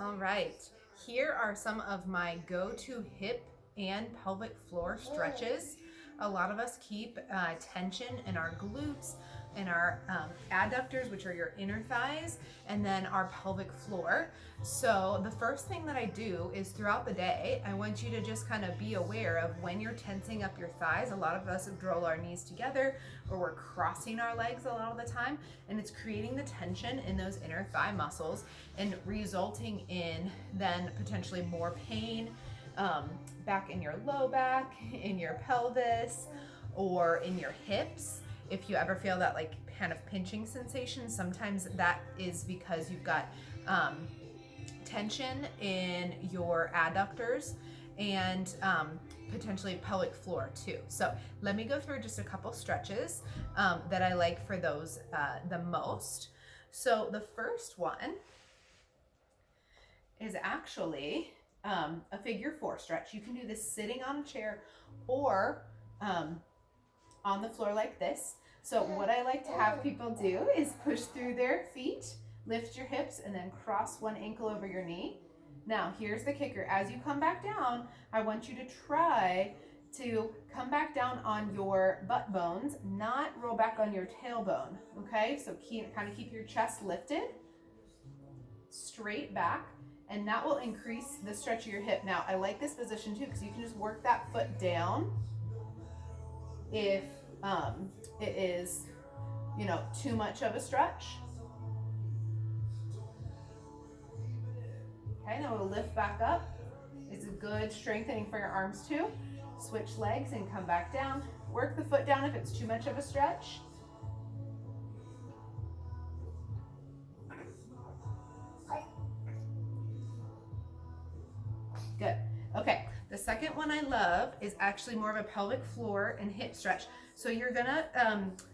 All right, here are some of my go-to hip and pelvic floor stretches. A lot of us keep tension in our glutes and our adductors, which are your inner thighs, and then our pelvic floor. So the first thing that I do is throughout the day, I want you to just kind of be aware of when you're tensing up your thighs. A lot of us roll our knees together, or we're crossing our legs a lot of the time, and it's creating the tension in those inner thigh muscles and resulting in then potentially more pain back in your low back, in your pelvis, or in your hips. If you ever feel that like kind of pinching sensation, sometimes that is because you've got tension in your adductors and potentially pelvic floor too. So let me go through just a couple stretches that I like for those the most. So the first one is actually a figure 4 stretch. You can do this sitting on a chair or on the floor like this. So what I like to have people do is push through their feet, lift your hips, and then cross one ankle over your knee. Now here's the kicker. As you come back down, I want you to try to come back down on your butt bones, not roll back on your tailbone, okay? So kind of keep your chest lifted, straight back, and that will increase the stretch of your hip. Now, I like this position too because you can just work that foot down if it is, too much of a stretch. Okay, now we'll lift back up. It's a good strengthening for your arms too. Switch legs and come back down. Work the foot down if it's too much of a stretch. Good. Okay, the second one I love is actually more of a pelvic floor and hip stretch. So you're gonna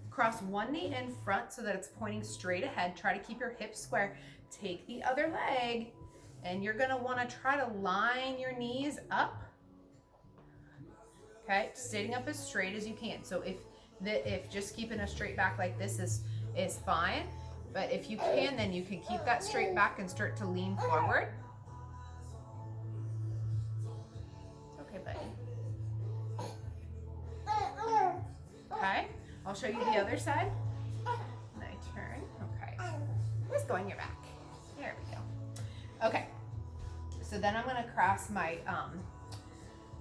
cross one knee in front so that it's pointing straight ahead. Try to keep your hips square. Take the other leg and you're gonna wanna try to line your knees up. Okay, sitting up as straight as you can. So if just keeping a straight back like this is fine, but if you can, then you can keep that straight back and start to lean forward. Okay, buddy. Okay, I'll show you the other side. And I turn. Okay, just go on your back. There we go. Okay, so then I'm gonna cross my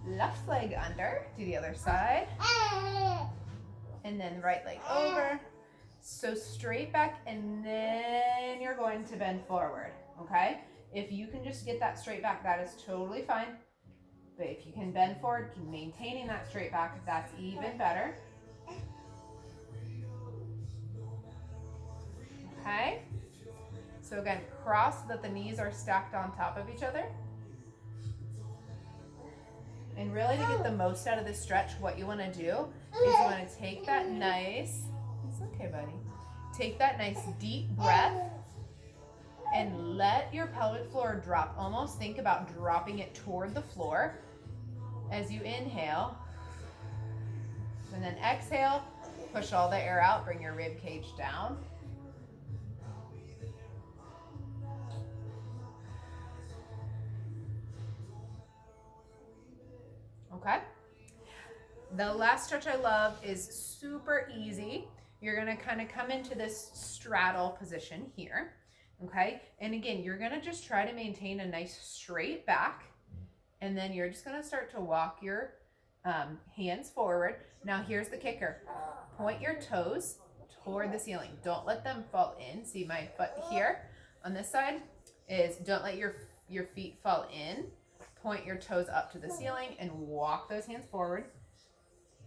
left leg under, do the other side, and then right leg over. So straight back, and then you're going to bend forward, okay? If you can just get that straight back, that is totally fine. But if you can bend forward, maintaining that straight back, that's even better. Okay? So again, cross so that the knees are stacked on top of each other. And really, to get the most out of this stretch, what you want to do is you want to take that nice, it's okay, buddy. Take that nice deep breath and let your pelvic floor drop. Almost think about dropping it toward the floor as you inhale. And then exhale, push all the air out, bring your rib cage down. Okay. The last stretch I love is super easy. You're gonna kind of come into this straddle position here, okay? And again, you're gonna just try to maintain a nice straight back, and then you're just gonna start to walk your hands forward. Now here's the kicker. Point your toes toward the ceiling. Don't let them fall in. See my foot here on this side is don't let your feet fall in. Point your toes up to the ceiling and walk those hands forward.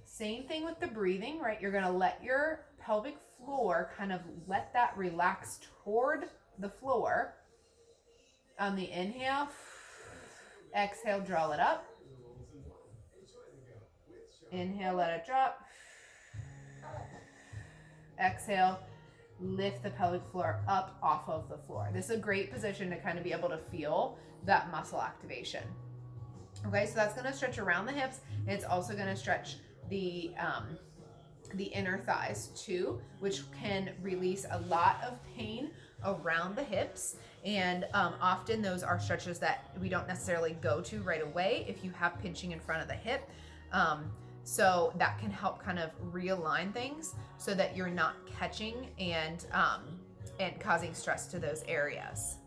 Same thing with the breathing, right? You're gonna let your pelvic floor kind of let that relax toward the floor. On the inhale, exhale, draw it up. Inhale, let it drop. Exhale, lift the pelvic floor up off of the floor. This is a great position to kind of be able to feel that muscle activation. Okay, so that's going to stretch around the hips. And it's also going to stretch the inner thighs too, which can release a lot of pain around the hips. And often those are stretches that we don't necessarily go to right away if you have pinching in front of the hip. So that can help kind of realign things so that you're not catching and causing stress to those areas.